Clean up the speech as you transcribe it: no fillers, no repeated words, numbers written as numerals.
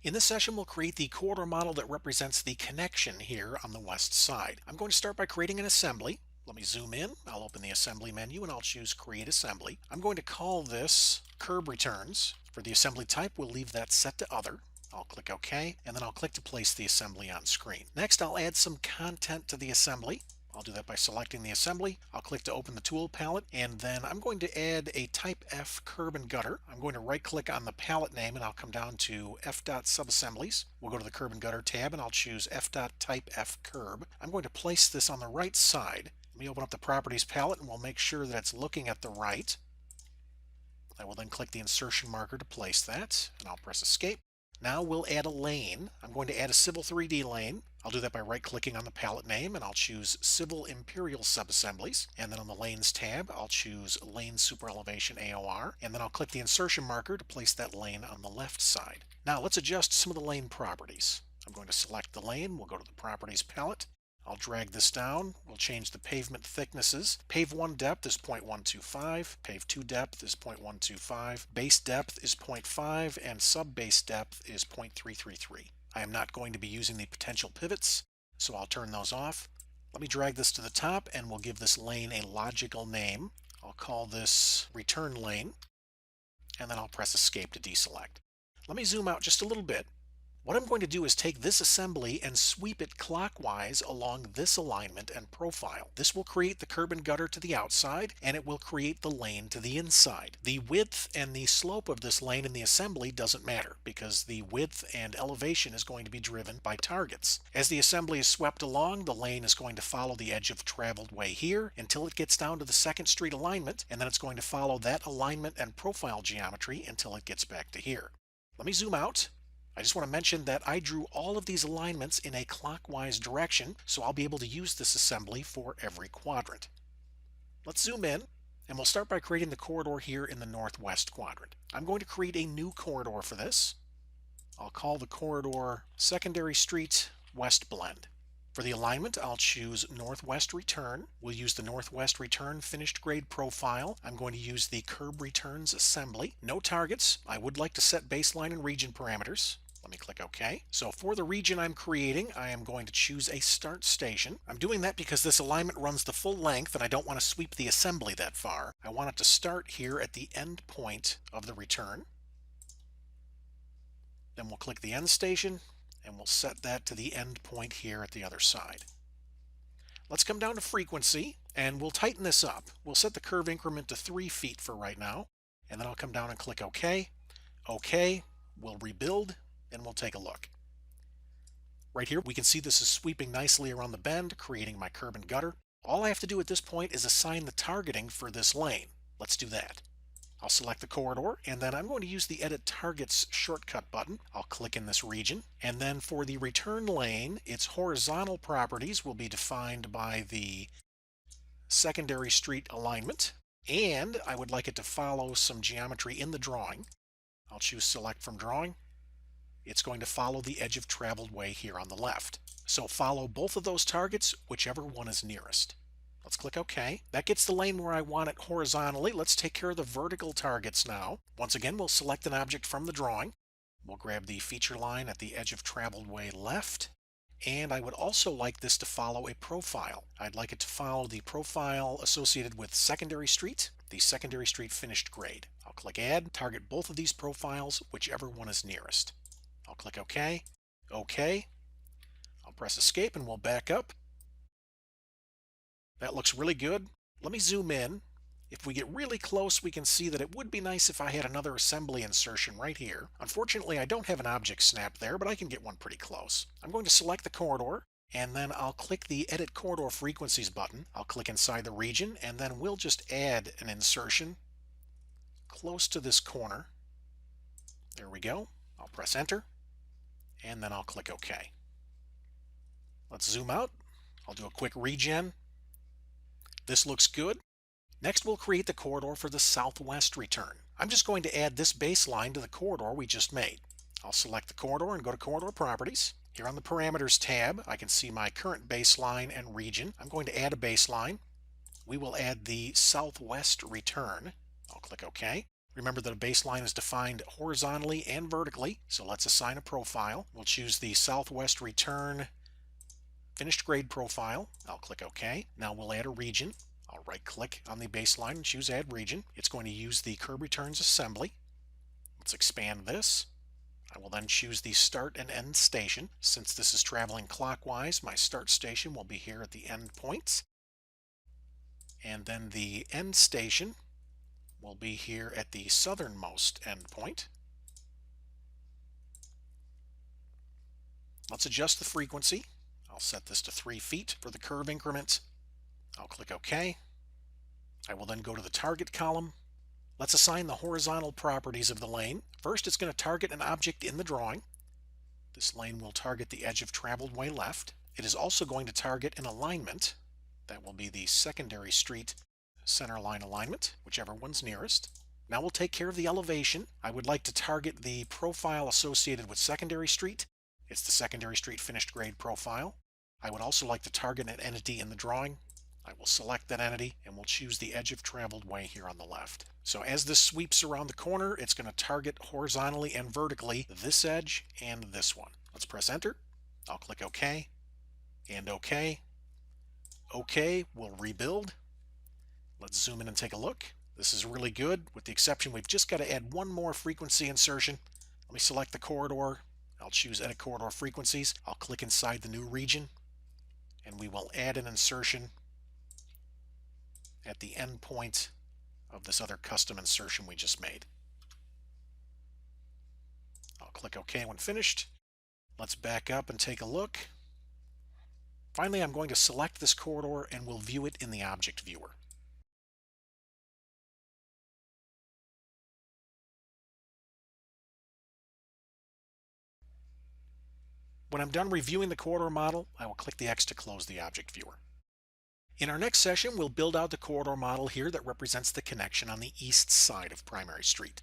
In this session, we'll create the corridor model that represents the connection here on the west side. I'm going to start by creating an assembly. Let me zoom in. I'll open the assembly menu and I'll choose Create Assembly. I'm going to call this Curb Returns. For the assembly type, we'll leave that set to Other. I'll click OK, and then I'll click to place the assembly on screen. Next, I'll add some content to the assembly. I'll do that by selecting the assembly. I'll click to open the tool palette, and then I'm going to add a type F curb and gutter. I'm going to right click on the palette name and I'll come down to FDOT subassemblies. We'll go to the curb and gutter tab and I'll choose FDOT type F curb. I'm going to place this on the right side. Let me open up the properties palette and we'll make sure that it's looking at the right. I will then click the insertion marker to place that, and I'll press escape. Now we'll add a lane. I'm going to add a Civil 3D lane. I'll do that by right-clicking on the palette name, and I'll choose Civil Imperial Subassemblies. And then on the Lanes tab, I'll choose Lane Superelevation AOR, and then I'll click the insertion marker to place that lane on the left side. Now let's adjust some of the lane properties. I'm going to select the lane. We'll go to the Properties palette. I'll drag this down. We'll change the pavement thicknesses. Pave 1 depth is 0.125, Pave 2 depth is 0.125, base depth is 0.5, and sub-base depth is 0.333. I am not going to be using the potential pivots, so I'll turn those off. Let me drag this to the top, and we'll give this lane a logical name. I'll call this Return Lane, and then I'll press Escape to deselect. Let me zoom out just a little bit. What I'm going to do is take this assembly and sweep it clockwise along this alignment and profile. This will create the curb and gutter to the outside, and it will create the lane to the inside. The width and the slope of this lane in the assembly doesn't matter because the width and elevation is going to be driven by targets. As the assembly is swept along, the lane is going to follow the edge of traveled way here until it gets down to the 2nd Street alignment, and then it's going to follow that alignment and profile geometry until it gets back to here. Let me zoom out. I just want to mention that I drew all of these alignments in a clockwise direction, so I'll be able to use this assembly for every quadrant. Let's zoom in, and we'll start by creating the corridor here in the northwest quadrant. I'm going to create a new corridor for this. I'll call the corridor Secondary Street West Blend. For the alignment, I'll choose Northwest Return. We'll use the Northwest Return finished grade profile. I'm going to use the Curb Returns assembly. No targets. I would like to set baseline and region parameters. Let me click OK. So for the region I'm creating, I am going to choose a start station. I'm doing that because this alignment runs the full length and I don't want to sweep the assembly that far. I want it to start here at the end point of the return. Then we'll click the end station and we'll set that to the end point here at the other side. Let's come down to frequency and we'll tighten this up. We'll set the curve increment to 3 feet for right now, and then I'll come down and click OK. OK, we'll rebuild and we'll take a look. Right here we can see this is sweeping nicely around the bend, creating my curb and gutter. All I have to do at this point is assign the targeting for this lane. Let's do that. I'll select the corridor, and then I'm going to use the Edit Targets shortcut button. I'll click in this region, and then for the return lane, its horizontal properties will be defined by the secondary street alignment, and I would like it to follow some geometry in the drawing. I'll choose Select from Drawing. It's going to follow the edge of traveled way here on the left. So follow both of those targets, whichever one is nearest. Let's click OK. That gets the lane where I want it horizontally. Let's take care of the vertical targets now. Once again, we'll select an object from the drawing. We'll grab the feature line at the edge of traveled way left. And I would also like this to follow a profile. I'd like it to follow the profile associated with Secondary Street, the Secondary Street finished grade. I'll click Add, target both of these profiles, whichever one is nearest. I'll click OK. OK. I'll press Escape and we'll back up. That looks really good. Let me zoom in. If we get really close, we can see that it would be nice if I had another assembly insertion right here. Unfortunately, I don't have an object snap there, but I can get one pretty close. I'm going to select the corridor, and then I'll click the Edit Corridor Frequencies button. I'll click inside the region, and then we'll just add an insertion close to this corner. There we go. I'll press Enter, and then I'll click OK. Let's zoom out. I'll do a quick regen. This looks good. Next, we'll create the corridor for the southwest return. I'm just going to add this baseline to the corridor we just made. I'll select the corridor and go to Corridor Properties. Here on the Parameters tab, I can see my current baseline and region. I'm going to add a baseline. We will add the southwest return. I'll click OK. Remember that a baseline is defined horizontally and vertically, so let's assign a profile. We'll choose the Southwest Return Finished Grade Profile. I'll click OK. Now we'll add a region. I'll right-click on the baseline and choose Add Region. It's going to use the Curb Returns Assembly. Let's expand this. I will then choose the Start and End Station. Since this is traveling clockwise, my start station will be here at the end points. And then the end station will be here at the southernmost end point. Let's adjust the frequency. I'll set this to 3 feet for the curve increment. I'll click OK. I will then go to the target column. Let's assign the horizontal properties of the lane. First, it's going to target an object in the drawing. This lane will target the edge of traveled way left. It is also going to target an alignment. That will be the secondary street center line alignment, whichever one's nearest. Now we'll take care of the elevation. I would like to target the profile associated with secondary street. It's the secondary street finished grade profile. I would also like to target an entity in the drawing. I will select that entity and we'll choose the edge of traveled way here on the left. So as this sweeps around the corner, it's going to target horizontally and vertically this edge and this one. Let's press enter. I'll click OK and OK. OK, we'll rebuild. Let's zoom in and take a look. This is really good, with the exception we've just got to add one more frequency insertion. Let me select the corridor. I'll choose Edit Corridor Frequencies. I'll click inside the new region, and we will add an insertion at the end point of this other custom insertion we just made. I'll click OK when finished. Let's back up and take a look. Finally, I'm going to select this corridor and we'll view it in the object viewer. When I'm done reviewing the corridor model, I will click the X to close the object viewer. In our next session, we'll build out the corridor model here that represents the connection on the east side of Primary Street.